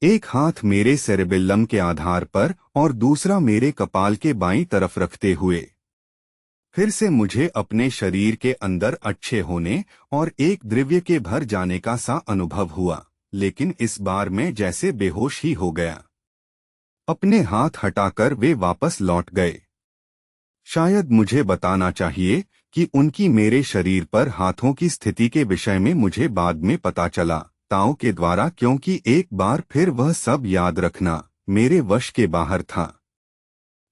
एक हाथ मेरे सेरेबेल्लम के आधार पर और दूसरा मेरे कपाल के बाईं तरफ रखते हुए। फिर से मुझे अपने शरीर के अंदर अच्छे होने और एक द्रव्य के भर जाने का सा अनुभव हुआ, लेकिन इस बार मैं जैसे बेहोश ही हो गया। अपने हाथ हटाकर वे वापस लौट गए। शायद मुझे बताना चाहिए कि उनकी मेरे शरीर पर हाथों की स्थिति के विषय में मुझे बाद में पता चला, ताओ के द्वारा, क्योंकि एक बार फिर वह सब याद रखना मेरे वश के बाहर था।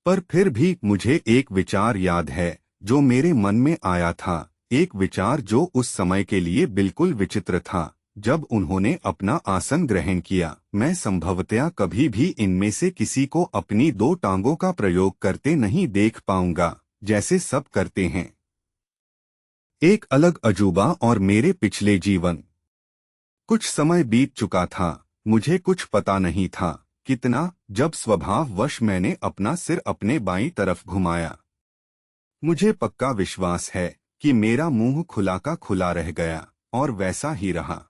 पर फिर भी मुझे एक विचार याद है जो मेरे मन में आया था, एक विचार जो उस समय के लिए बिल्कुल विचित्र था। जब उन्होंने अपना आसन ग्रहण किया, मैं संभवतया कभी भी इनमें से किसी को अपनी दो टांगों का प्रयोग करते नहीं देख पाऊंगा, जैसे सब करते हैं। एक अलग अजूबा और मेरे पिछले जीवन। कुछ समय बीत चुका था, मुझे कुछ पता नहीं था कितना, जब स्वभाववश मैंने अपना सिर अपने बाईं तरफ घुमाया। मुझे पक्का विश्वास है कि मेरा मुंह खुला का खुला रह गया और वैसा ही रहा।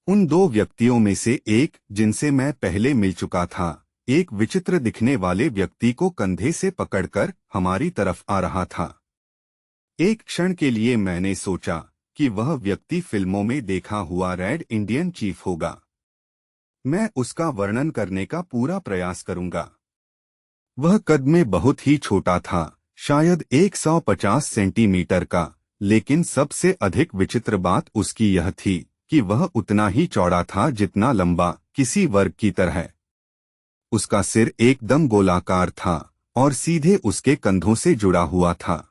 उन दो व्यक्तियों में से एक, जिनसे मैं पहले मिल चुका था, एक विचित्र दिखने वाले व्यक्ति को कंधे से पकड़कर हमारी तरफ आ रहा था। एक क्षण के लिए मैंने सोचा कि वह व्यक्ति फिल्मों में देखा हुआ रेड इंडियन चीफ होगा। मैं उसका वर्णन करने का पूरा प्रयास करूंगा। वह कद में बहुत ही छोटा था, शायद 150 सेंटीमीटर का, लेकिन सबसे अधिक विचित्र बात उसकी यह थी कि वह उतना ही चौड़ा था जितना लंबा, किसी वर्ग की तरह। उसका सिर एकदम गोलाकार था और सीधे उसके कंधों से जुड़ा हुआ था।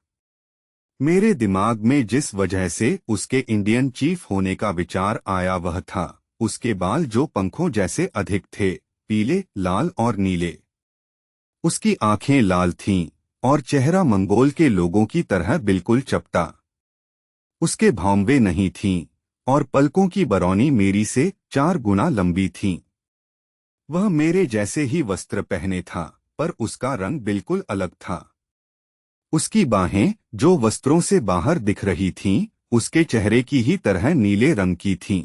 मेरे दिमाग में जिस वजह से उसके इंडियन चीफ होने का विचार आया वह था उसके बाल जो पंखों जैसे अधिक थे, पीले, लाल और नीले। उसकी आंखें लाल थीं और चेहरा मंगोल के लोगों की तरह बिल्कुल चपटा। उसके भौंवे नहीं थीं और पलकों की बरौनी मेरी से 4 गुना लंबी थीं। वह मेरे जैसे ही वस्त्र पहने था, पर उसका रंग बिल्कुल अलग था। उसकी बाहें, जो वस्त्रों से बाहर दिख रही थीं, उसके चेहरे की ही तरह नीले रंग की थीं।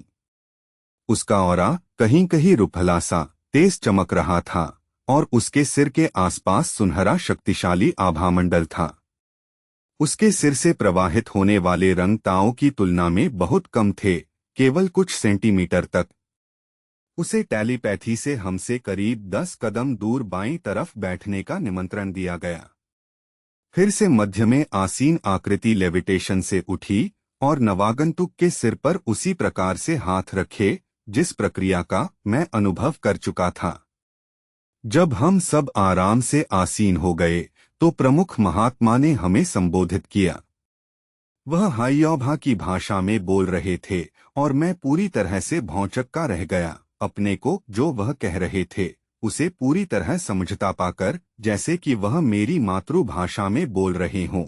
उसका ऑरा कहीं कहीं रुपहला सा तेज चमक रहा था और उसके सिर के आसपास सुनहरा शक्तिशाली आभामंडल था। उसके सिर से प्रवाहित होने वाले रंग ताओ की तुलना में बहुत कम थे, केवल कुछ सेंटीमीटर तक। उसे टेलीपैथी से हमसे करीब 10 कदम दूर बाईं तरफ बैठने का निमंत्रण दिया गया। फिर से मध्य में आसीन आकृति लेविटेशन से उठी और नवागंतुक के सिर पर उसी प्रकार से हाथ रखे जिस प्रक्रिया का मैं अनुभव कर चुका था। जब हम सब आराम से आसीन हो गए तो प्रमुख महात्मा ने हमें संबोधित किया। वह हाइयोभा की भाषा में बोल रहे थे और मैं पूरी तरह से भौंचक्का रह गया, अपने को जो वह कह रहे थे उसे पूरी तरह समझता पाकर, जैसे कि वह मेरी मातृभाषा में बोल रहे हों।